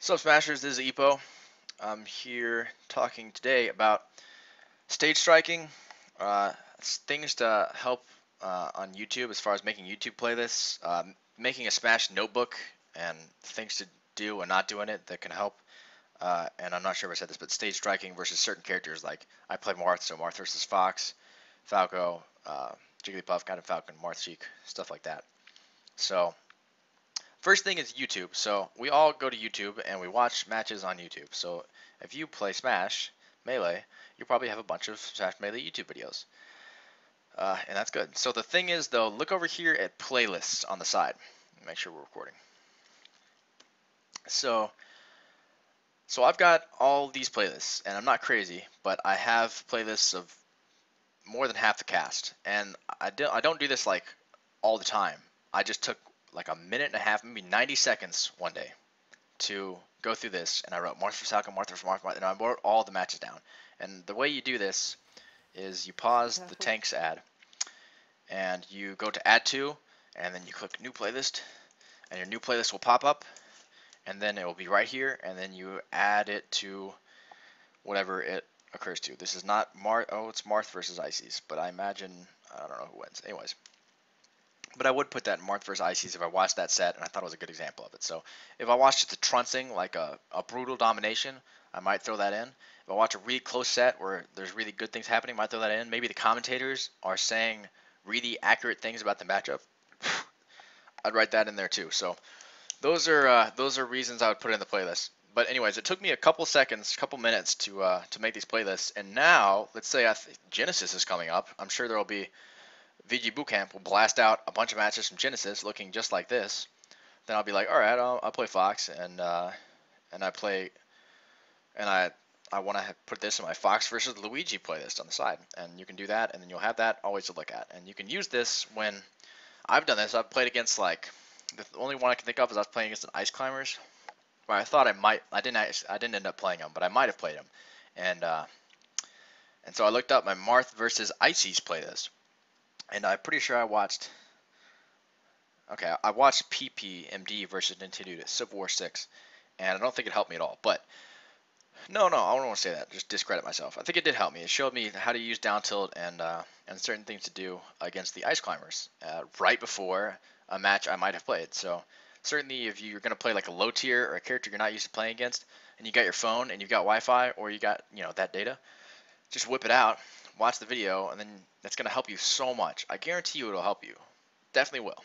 What's up, Smashers? This is Ippo. I'm here talking today about stage striking, uh, things to help on YouTube as far as making YouTube playlists, making a Smash notebook, and things to do and not do in it that can help. And I'm not sure if I said this, but stage striking versus certain characters. Like I play Marth, so Marth versus Fox, Falco, Jigglypuff, kind of Falcon, Marth, Sheik, stuff like that. So first thing is YouTube. So we all go to YouTube and we watch matches on YouTube. So if you play Smash Melee, you probably have a bunch of Smash Melee YouTube videos. And that's good. So the thing is though, look over here at playlists on the side. Make sure we're recording. So I've got all these playlists, and I'm not crazy, but I have playlists of more than half the cast. And I don't do this like all the time. I just took like a minute and a half, maybe 90 seconds one day to go through this, and I wrote Marth vs. Falcon, Marth vs. Marth, and I wrote all the matches down. And the way you do this is you pause the tanks ad, and you go to add to, and then you click new playlist, and your new playlist will pop up, and then it will be right here, and then you add it to whatever it occurs to. This is not Marth. Oh, it's Marth versus Ices, but I imagine I don't know who wins. Anyways. But I would put that in Marth vs. Ices if I watched that set, and I thought it was a good example of it. So if I watched just a truncing, like a brutal domination, I might throw that in. If I watch a really close set where there's really good things happening, I might throw that in. Maybe the commentators are saying really accurate things about the matchup. I'd write that in there too. So those are reasons I would put it in the playlist. But anyways, it took me a couple seconds, couple minutes to make these playlists. And now, let's say Genesis is coming up. I'm sure there will be VG Bootcamp will blast out a bunch of matches from Genesis looking just like this. Then I'll be like, all right, I'll play Fox, and I play, and I want to put this in my Fox versus Luigi playlist on the side, and you can do that, and then you'll have that always to look at, and you can use this when I've done this. I've played against like the only one I can think of is I was playing against the Ice Climbers, where I thought I might. I didn't end up playing them, but I might have played them, and so I looked up my Marth versus Ices playlist. And I'm pretty sure I watched PPMD versus Nintendo Civil War 6, and I don't think it helped me at all. But no, I don't want to say that. Just discredit myself. I think it did help me. It showed me how to use down tilt and certain things to do against the Ice Climbers right before a match I might have played. So certainly, if you're going to play like a low tier or a character you're not used to playing against, and you got your phone and you've got Wi-Fi or you got that data, just whip it out, watch the video, and then that's going to help you so much. I guarantee you it'll help you. Definitely will.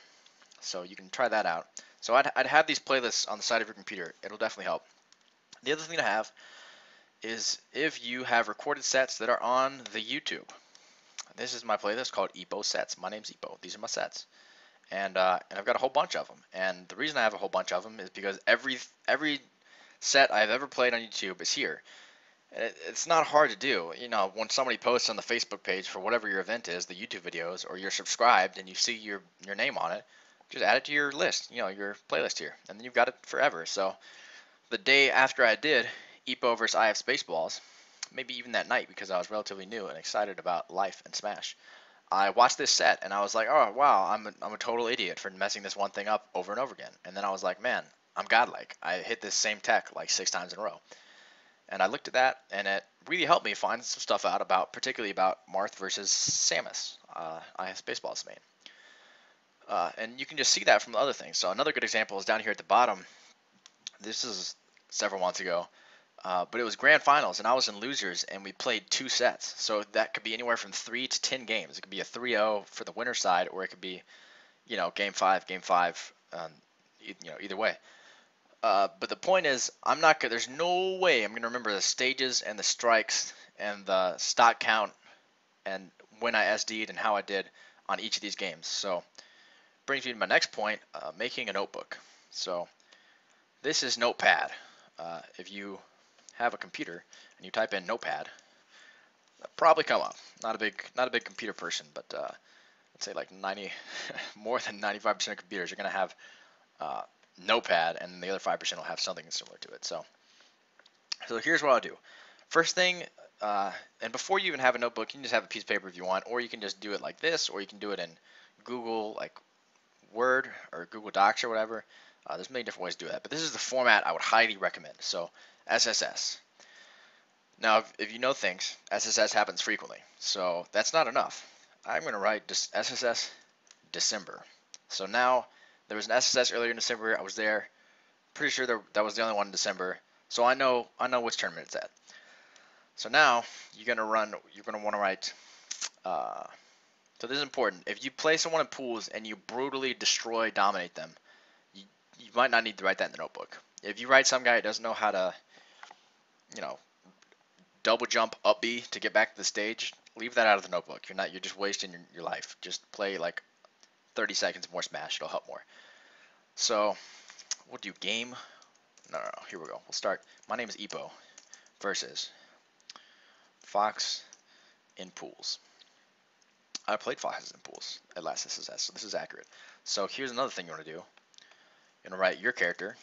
So you can try that out. So I'd have these playlists on the side of your computer. It'll definitely help. The other thing to have is if you have recorded sets that are on the YouTube. This is my playlist called Ippo Sets. My name's Ippo. These are my sets. And I've got a whole bunch of them. And the reason I have a whole bunch of them is because every set I've ever played on YouTube is here. It's not hard to do. When somebody posts on the Facebook page for whatever your event is, the YouTube videos, or you're subscribed and you see your name on it, just add it to your list, your playlist here, and then you've got it forever. So the day after I did Ippo versus IF Spaceballs, maybe even that night because I was relatively new and excited about life and Smash, I watched this set and I was like, oh wow, I'm a total idiot for messing this one thing up over and over again. And then I was like, man, I'm godlike. I hit this same tech like 6 times in a row. And I looked at that, and it really helped me find some stuff out particularly about Marth versus Samus, IF Spaceballs main. And you can just see that from the other things. So another good example is down here at the bottom. This is several months ago, but it was grand finals, and I was in losers, and we played 2 sets. So that could be anywhere from 3 to 10 games. It could be a 3-0 for the winner side, or it could be, game 5, either way. But the point is, there's no way I'm gonna remember the stages and the strikes and the stock count and when I SD'd and how I did on each of these games. So brings me to my next point, making a notebook. So this is Notepad. If you have a computer and you type in Notepad, that'll probably come up. Not a big computer person, but I'd say like 90, more than 95% of computers are gonna have Notepad, and the other 5% will have something similar to it. So here's what I'll do. First thing, and before you even have a notebook, you can just have a piece of paper if you want, or you can just do it like this, or you can do it in Google, like Word or Google Docs or whatever. There's many different ways to do that, but this is the format I would highly recommend. So SSS. Now, if you know things, SSS happens frequently, so that's not enough. I'm going to write SSS December. So now there was an SSS earlier in December. I was there. Pretty sure that was the only one in December. So I know which tournament it's at. So now you're going to want to write. So this is important. If you play someone in pools and you brutally dominate them, you might not need to write that in the notebook. If you write some guy who doesn't know how to, you know, double jump up B to get back to the stage, leave that out of the notebook. You're just wasting your life. Just play like 30 seconds more Smash. It'll help more. So we'll do game. No. Here we go. We'll start. My name is Ippo versus Fox in pools. I played Foxes in pools at last SSS, so this is accurate. So here's another thing you want to do. You're going to write your character,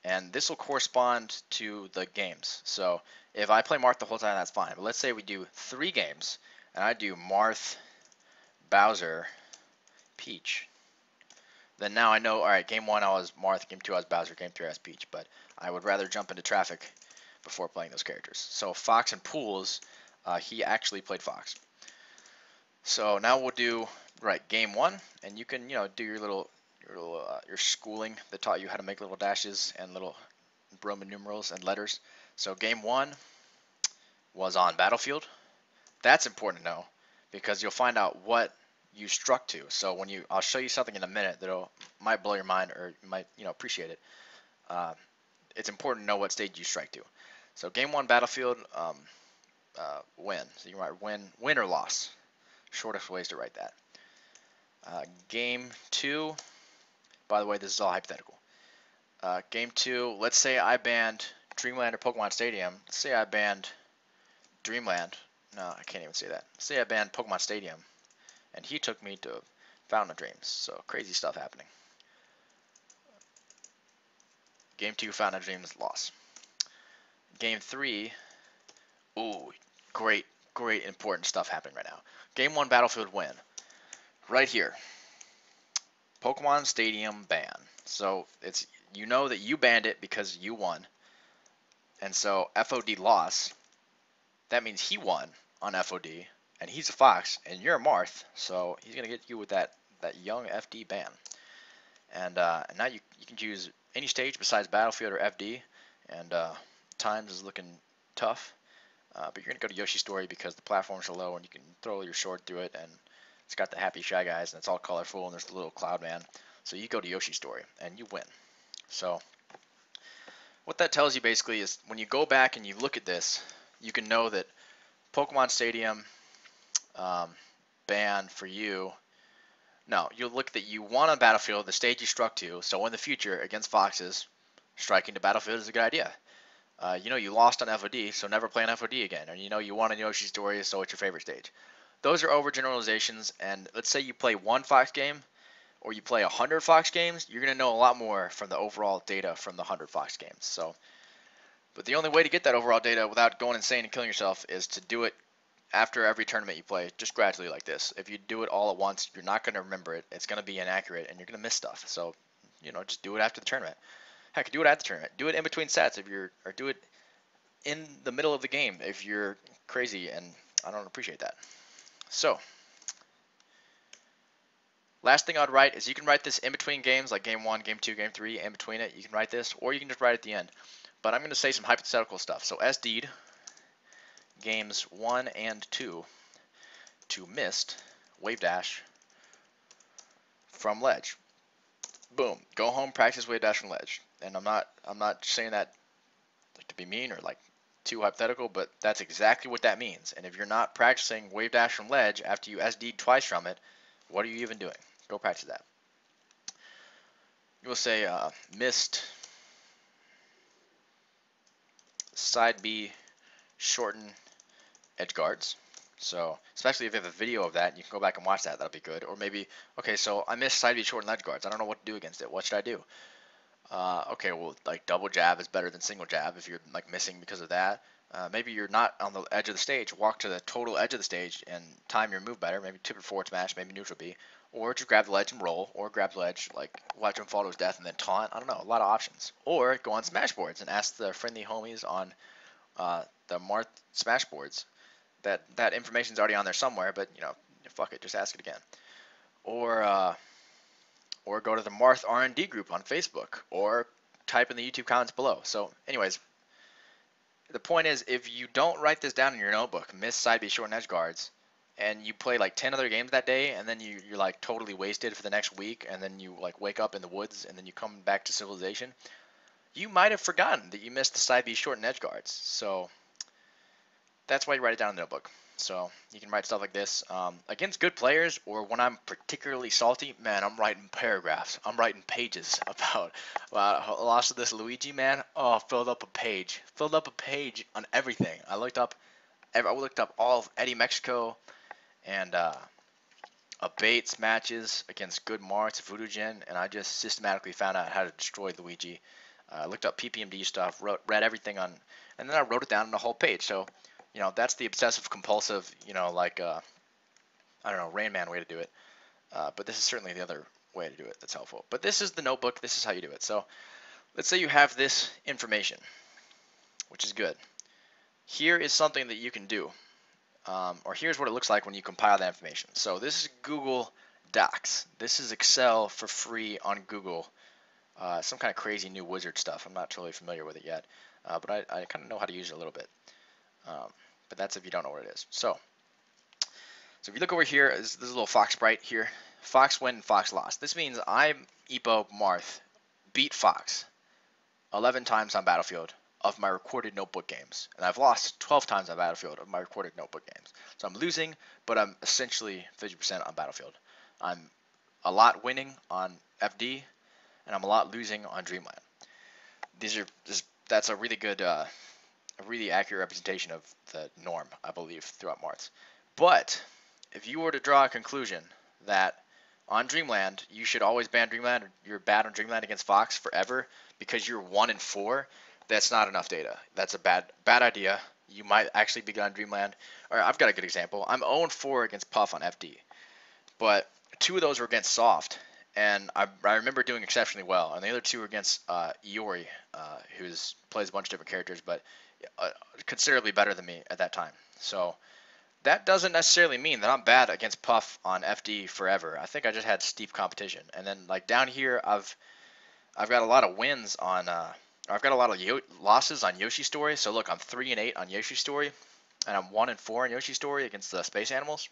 and this will correspond to the games. So if I play Marth the whole time, that's fine. But let's say we do 3 games, and I do Marth, Bowser, Peach. Then now I know, all right, game 1 I was Marth, game 2 I was Bowser, game 3 I was Peach. But I would rather jump into traffic before playing those characters. So Fox in pools, he actually played Fox. So now we'll do game 1, and you can do your schooling that taught you how to make little dashes and little Roman numerals and letters. So game 1 was on Battlefield. That's important to know because you'll find out what you struck to. So when I'll show you something in a minute that might blow your mind or you might appreciate it. It's important to know what stage you strike to. So game 1 Battlefield, win. So you can write win or loss. Shortest ways to write that. Game 2, by the way, this is all hypothetical. Game 2, let's say I banned Dreamland or Pokemon Stadium. Let's say I banned Dreamland. No, I can't even say that. Let's say I banned Pokemon Stadium, and he took me to Fountain of Dreams. So crazy stuff happening. Game 2, Fountain of Dreams, loss. Game 3, ooh, great important stuff happening right now. Game 1 Battlefield win. Right here. Pokemon Stadium ban. So it's that you banned it because you won. And so FOD loss. That means he won on FOD, and he's a Fox, and you're a Marth, so he's gonna get you with that young FD ban. And now you can choose any stage besides Battlefield or FD, and times is looking tough. But you're gonna go to Yoshi's Story because the platforms are low and you can throw your sword through it, and it's got the happy Shy Guys and it's all colorful and there's the little cloud man. So you go to Yoshi's Story and you win. So what that tells you basically is when you go back and you look at this, you can know that Pokemon Stadium ban for you. No, you'll look that you won on Battlefield, the stage you struck to. So in the future against Foxes, striking to Battlefield is a good idea. You lost on FOD, so never play on FOD again. And you won on Yoshi's Story, so it's your favorite stage. Those are overgeneralizations, and let's say you play 1 Fox game, or you play 100 Fox games, you're going to know a lot more from the overall data from the 100 Fox games. So, but the only way to get that overall data without going insane and killing yourself is to do it after every tournament you play, just gradually like this. If you do it all at once, you're not going to remember it. It's going to be inaccurate, and you're going to miss stuff. So, just do it after the tournament. Heck, do it at the tournament. Do it in between sets or do it in the middle of the game if you're crazy, and I don't appreciate that. So, last thing I'd write is you can write this in between games, like game 1, game 2, game 3, in between it. You can write this, or you can just write it at the end. But I'm going to say some hypothetical stuff. So, SD'd games 1 and 2 to missed wave dash from ledge. Boom. Go home, practice wave dash from ledge. And I'm not saying that to be mean or like too hypothetical, but that's exactly what that means. And if you're not practicing wave dash from ledge after you SD'd twice from it, what are you even doing? Go practice that. You will say missed side B shorten edge guards. So especially if you have a video of that, you can go back and watch that. That'll be good. Or maybe, okay, so I missed side B shorten edge guards. I don't know what to do against it. What should I do? Okay, well, like double jab is better than single jab if you're like missing because of that. Maybe you're not on the edge of the stage. Walk to the total edge of the stage and time your move better. Maybe tip it forward smash, maybe neutral B. or just grab the ledge and roll, or grab the ledge, like watch him fall to his death and then taunt. I don't know, a lot of options. Or go on Smashboards and ask the friendly homies on the Marth Smashboards. That information's already on there somewhere, but fuck it, just ask it again. Or or go to the Marth R&D group on Facebook, or type in the YouTube comments below. So, anyways, the point is, if you don't write this down in your notebook, miss side B short and edge guards, and you play like 10 other games that day, and then you're like totally wasted for the next week, and then you like wake up in the woods, and then you come back to civilization, you might have forgotten that you missed the side B short and edge guards. So that's why you write it down in the notebook. So you can write stuff like this against good players, or when I'm particularly salty, man, I'm writing paragraphs. I'm writing pages about I lost to this Luigi, man. Oh, filled up a page on everything. I looked up all of Eddie Mexico and Bates matches against good Marts, Voodoo Gen, and I just systematically found out how to destroy Luigi. Looked up PPMD stuff, read everything on, and then I wrote it down on a whole page. So that's the obsessive compulsive, like I don't know, Rain Man way to do it. But this is certainly the other way to do it that's helpful. But this is the notebook. This is how you do it. So let's say you have this information, which is good. Here is something that you can do, or here's what it looks like when you compile that information. So this is Google Docs. This is Excel for free on Google. Some kind of crazy new wizard stuff. I'm not totally familiar with it yet, but I kind of know how to use it a little bit. But that's if you don't know what it is. So if you look over here, this is a little fox sprite here. Fox win, fox lost. This means I'm Ippo Marth beat Fox 11 times on Battlefield of my recorded notebook games, and I've lost 12 times on Battlefield of my recorded notebook games. So I'm losing, but I'm essentially 50% on Battlefield. I'm a lot winning on FD, and I'm a lot losing on Dreamland. That's a really good, a really accurate representation of the norm, I believe, throughout Marths. But if you were to draw a conclusion that on Dreamland you should always ban Dreamland, or you're bad on Dreamland against Fox forever because you're 1-4, that's not enough data. That's a bad idea. You might actually be good on Dreamland. Or I've got a good example. I'm 0-4 against Puff on FD, but 2 of those were against Soft, and I remember doing exceptionally well. And the other 2 were against Iori, who plays a bunch of different characters, but considerably better than me at that time. So that doesn't necessarily mean that I'm bad against Puff on FD forever. I think I just had steep competition. And then like down here, I've got a lot of wins on. I've got a lot of losses on Yoshi Story. So look, I'm 3-8 on Yoshi Story, and I'm 1-4 on Yoshi Story against the Space Animals.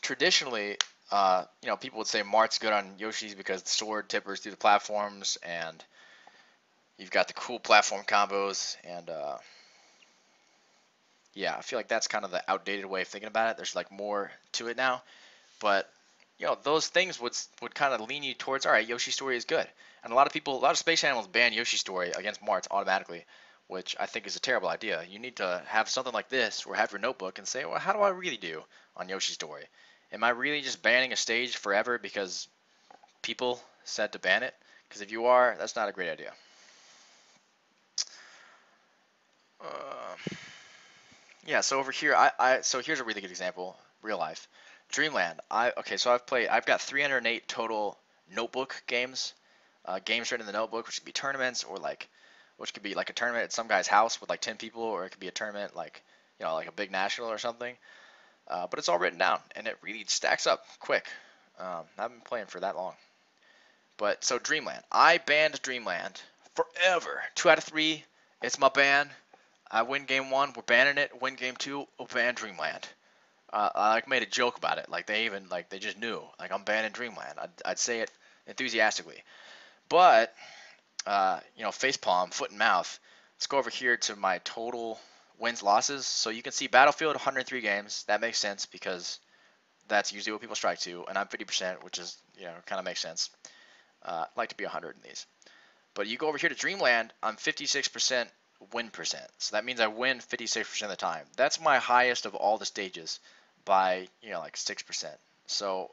Traditionally, people would say Mart's good on Yoshi's because the sword tippers through the platforms, and you've got the cool platform combos, and yeah, I feel like that's kind of the outdated way of thinking about it. There's like more to it now, but those things would kind of lean you towards, all right, Yoshi Story is good. And a lot of Space Animals ban Yoshi Story against Marts automatically, which I think is a terrible idea. You need to have something like this, or have your notebook and say, well, how do I really do on Yoshi Story? Am I really just banning a stage forever because people said to ban it? Because if you are, that's not a great idea. Yeah, so over here, so here's a really good example, real life. Dreamland. So I've got 308 total notebook games, games written in the notebook, which could be tournaments, or which could be like a tournament at some guy's house with like 10 people, or it could be a tournament like a big national or something. But it's all written down, and it really stacks up quick. I haven't been playing for that long. But so Dreamland, I banned Dreamland forever. 2 out of 3, it's my ban. I win game 1, we're banning it. Win game 2, we'll ban Dreamland. I made a joke about it. They just knew. I'm banning Dreamland. I'd say it enthusiastically. But facepalm, foot and mouth. Let's go over here to my total wins losses. So you can see Battlefield 103 games. That makes sense because that's usually what people strike to, and I'm 50%, which is kind of makes sense. I'd like to be 100 in these. But you go over here to Dreamland, I'm 56% win percent. So that means I win 56% of the time. That's my highest of all the stages by, 6%. So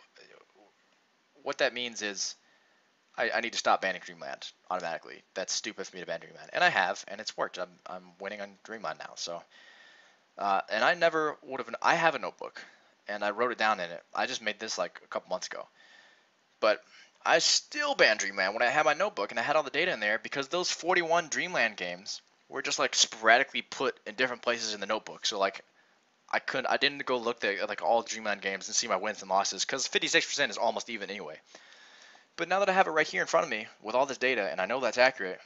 what that means is I need to stop banning Dreamland automatically. That's stupid for me to ban Dreamland. And I have, and it's worked. I'm winning on Dreamland now. So, and I never would have, I have a notebook, and I wrote it down in it. I just made this like a couple months ago. But I still banned Dreamland when I had my notebook and I had all the data in there because those 41 Dreamland games were just like sporadically put in different places in the notebook. So like I didn't go look at like all Dreamland games and see my wins and losses because 56% is almost even anyway. But now that I have it right here in front of me with all this data and I know that's accurate,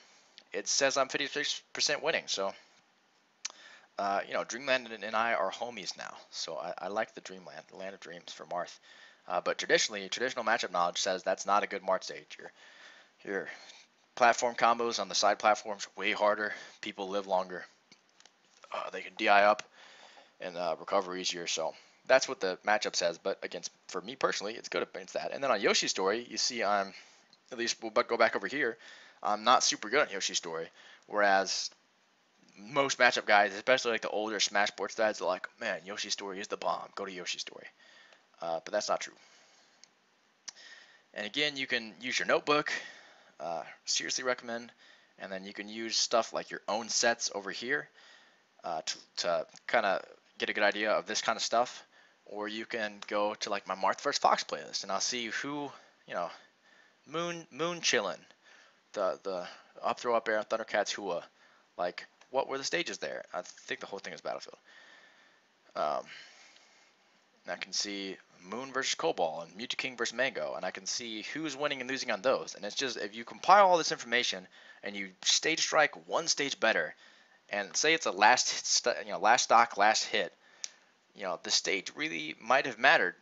it says I'm 56% winning. So Dreamland and I are homies now. So I like the Dreamland, the land of dreams for Marth. But traditional matchup knowledge says that's not a good Marth stage. Your platform combos on the side platforms way harder. People live longer. They can DI up and recover easier. So that's what the matchup says. But against for me personally, it's good against that. And then on Yoshi's story, you see I'm at least we'll go back over here. I'm not super good on Yoshi's story, whereas most matchup guys, especially like the older Smash Sports guys, are like, man, Yoshi's story is the bomb. Go to Yoshi's story. But that's not true. And again, you can use your notebook. Seriously recommend. And then you can use stuff like your own sets over here to kind of get a good idea of this kind of stuff. Or you can go to like my Marth vs. Fox playlist, and I'll see who, Moon Chillin', the up throw up air, Thundercats Hua, like what were the stages there? I think the whole thing is Battlefield. I can see Moon versus Cobalt and Mewtwo King versus Mango, and I can see who's winning and losing on those. And it's just if you compile all this information and you stage strike one stage better, and say it's a last stock last hit, the stage really might have mattered.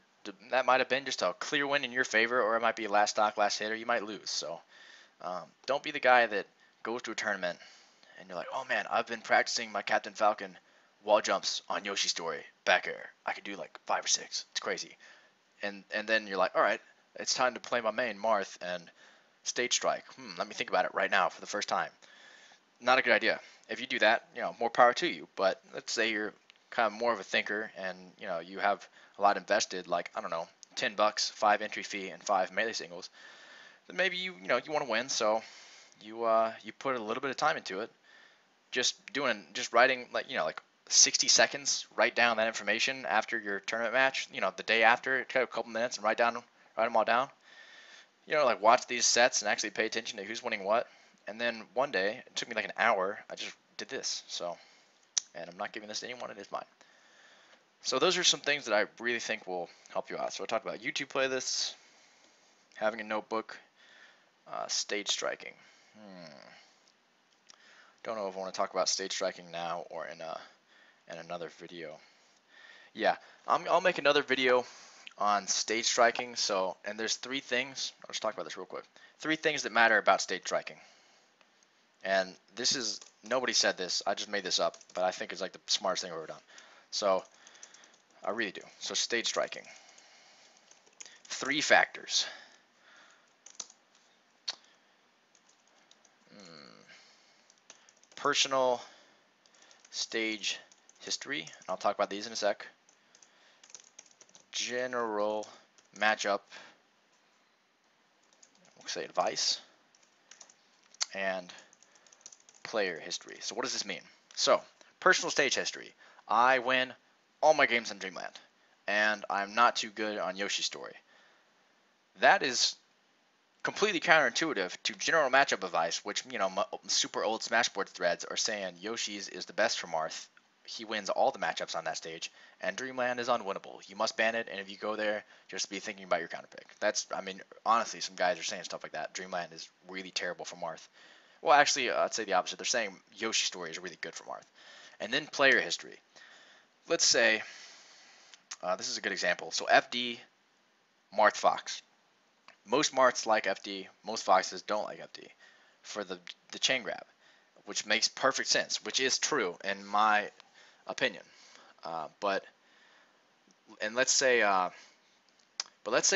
That might have been just a clear win in your favor, or it might be last stock last hit, or you might lose. So don't be the guy that goes to a tournament and you're like, oh man, I've been practicing my Captain Falcon wall jumps on Yoshi's story, back air. I could do like 5 or 6. It's crazy. And then you're like, all right, it's time to play my main Marth and stage strike. Let me think about it right now for the first time. Not a good idea. If you do that, more power to you. But let's say you're kind of more of a thinker and you have a lot invested, like I don't know, $10, 5 entry fee and 5 melee singles. Then maybe you want to win, so you put a little bit of time into it. Just writing like 60 seconds, write down that information after your tournament match, the day after, take a couple minutes and write them all down. Like watch these sets and actually pay attention to who's winning what. And then one day, it took me like an hour, I just did this. So, and I'm not giving this to anyone, it is mine. So those are some things that I really think will help you out. So I talked about YouTube playlists, having a notebook, stage striking. Don't know if I want to talk about stage striking now or in another video. Yeah, I'll make another video on stage striking. So, and there's 3 things. I'll just talk about this real quick. 3 things that matter about stage striking. And this is, nobody said this. I just made this up, but I think it's like the smartest thing I've ever done. So, I really do. So, stage striking. 3 factors. Personal stage history, and I'll talk about these in a sec. General matchup, we'll say advice, and player history. So what does this mean? So, personal stage history. I win all my games in Dreamland, and I'm not too good on Yoshi's story. That is completely counterintuitive to general matchup advice, which, super old Smashboard threads are saying Yoshi's is the best for Marth. He wins all the matchups on that stage, and Dreamland is unwinnable. You must ban it, and if you go there, just be thinking about your counter pick. Honestly, some guys are saying stuff like that. Dreamland is really terrible for Marth. Well, actually, I'd say the opposite. They're saying Yoshi's story is really good for Marth. And then player history. Let's say, this is a good example. So FD, Marth Fox. Most Marths like FD, most Foxes don't like FD for the chain grab, which makes perfect sense, which is true in my opinion. But let's say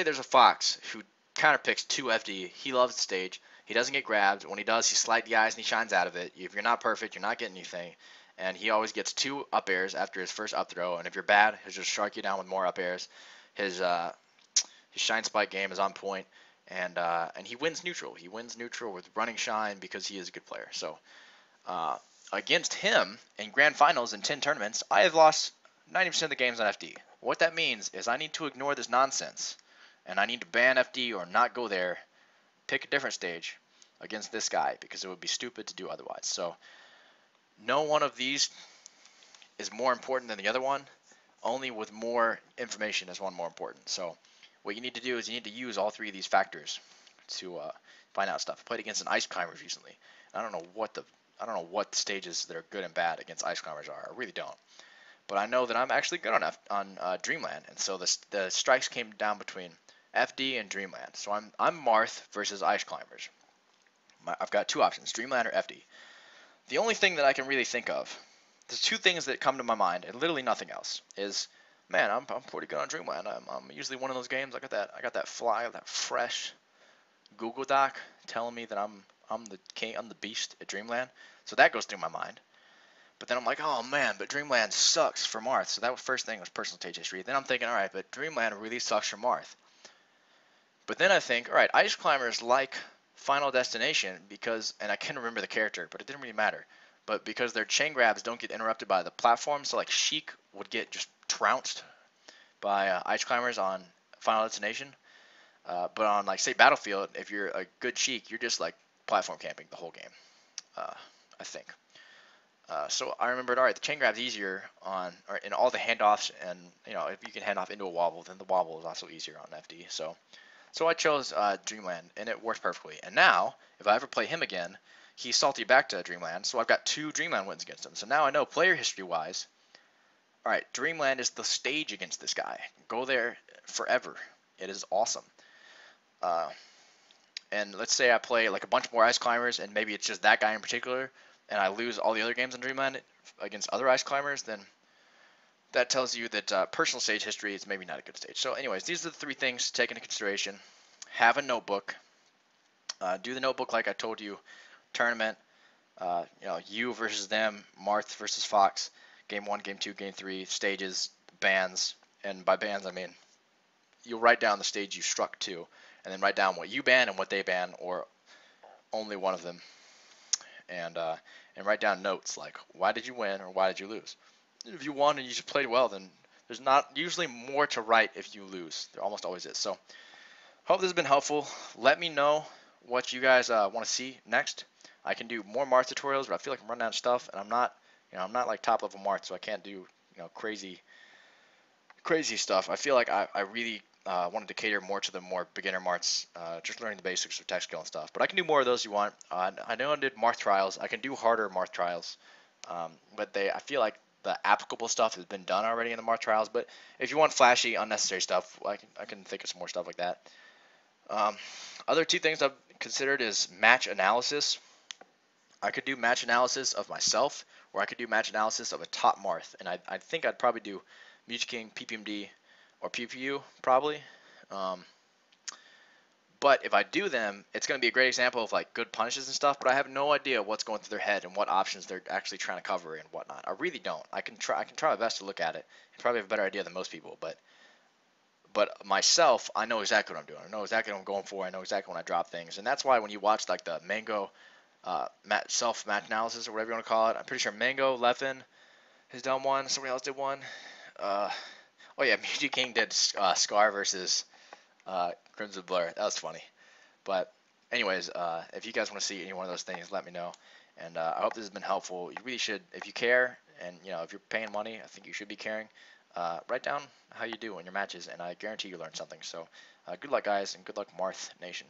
there's a Fox who counterpicks 2 FD. He loves the stage. He doesn't get grabbed. When he does, he slides the eyes and he shines out of it. If you're not perfect, you're not getting anything. And he always gets 2 up airs after his first up throw. And if you're bad, he'll just shark you down with more up airs. His shine spike game is on point, and he wins neutral. He wins neutral with running shine because he is a good player. So against him in grand finals in 10 tournaments, I have lost 90% of the game's on FD. What that means is I need to ignore this nonsense, and I need to ban FD or not go there, pick a different stage against this guy, because it would be stupid to do otherwise. So no one of these is more important than the other one, only with more information is one more important. So what you need to do is you need to use all three of these factors to find out stuff. I played against an ice climbers recently. I don't know what stages that are good and bad against ice climbers are. I really don't. But I know that I'm actually good on Dreamland, and so the strikes came down between FD and Dreamland. So I'm Marth versus ice climbers. I've got two options: Dreamland or FD. The only thing that I can really think of, there's two things that come to my mind, and literally nothing else, is, man, I'm pretty good on Dreamland. I'm usually one of those games. I got that fly, that fresh Google Doc telling me that I'm the king, I'm the beast at Dreamland. So that goes through my mind. But then I'm like, oh man, but Dreamland sucks for Marth. So that was first thing was personal stage history. Then I'm thinking, all right, but Dreamland really sucks for Marth. But then I think, all right, Ice Climbers like Final Destination because, and I can't remember the character, but it didn't really matter. But because their chain grabs don't get interrupted by the platform, so like Sheik would get just trounced by Ice Climbers on Final Destination. But on like say Battlefield, if you're a good Sheik, you're just like platform camping the whole game. I think. So I remembered, all right, the chain grab's easier on, or in all the handoffs, and if you can hand off into a wobble, then the wobble is also easier on FD. So I chose Dreamland, and it works perfectly. And now, if I ever play him again, he's salty back to Dreamland, so I've got 2 Dreamland wins against him. So now I know player history-wise, all right, Dreamland is the stage against this guy. Go there forever. It is awesome. And let's say I play like a bunch more Ice Climbers, and maybe it's just that guy in particular, and I lose all the other games on Dreamland against other Ice Climbers, then that tells you that personal stage history is maybe not a good stage. So anyways, these are the 3 things to take into consideration. Have a notebook. Do the notebook like I told you. Tournament, you versus them, Marth versus Fox, game 1, game 2, game 3, stages, bans, and by bans I mean you'll write down the stage you struck to, and then write down what you ban and what they ban, or only one of them, and write down notes like why did you win or why did you lose. If you won and you just played well, then there's not usually more to write if you lose. There almost always is. So hope this has been helpful. Let me know what you guys want to see next. I can do more Marth tutorials, but I feel like I'm running out of stuff, and I'm not like top level Marth, so I can't do crazy stuff. I feel like I really wanted to cater more to the more beginner Marths, just learning the basics of tech skill and stuff. But I can do more of those if you want. I know I did Marth trials. I can do harder Marth trials, but I feel like the applicable stuff has been done already in the Marth trials. But if you want flashy, unnecessary stuff, I can think of some more stuff like that. Other 2 things I've considered is match analysis. I could do match analysis of myself, or I could do match analysis of a top Marth, and I think I'd probably do Music King, PPMD, or PPU probably. But if I do them, it's going to be a great example of like good punishes and stuff, but I have no idea what's going through their head and what options they're actually trying to cover and whatnot. I really don't. I can try my best to look at it and probably have a better idea than most people, but myself, I know exactly what I'm doing. I know exactly what I'm going for. I know exactly when I drop things, and that's why when you watch like the Mango self match analysis or whatever you want to call it, I'm pretty sure Mango, Leffen has done one. Somebody else did one. Oh yeah, Music King did Scar versus Crimson Blur. That was funny. But anyways, if you guys want to see any one of those things, let me know. And I hope this has been helpful. You really should, if you care, and if you're paying money, I think you should be caring. Write down how you do in your matches, and I guarantee you learn something. So good luck, guys, and good luck, Marth Nation.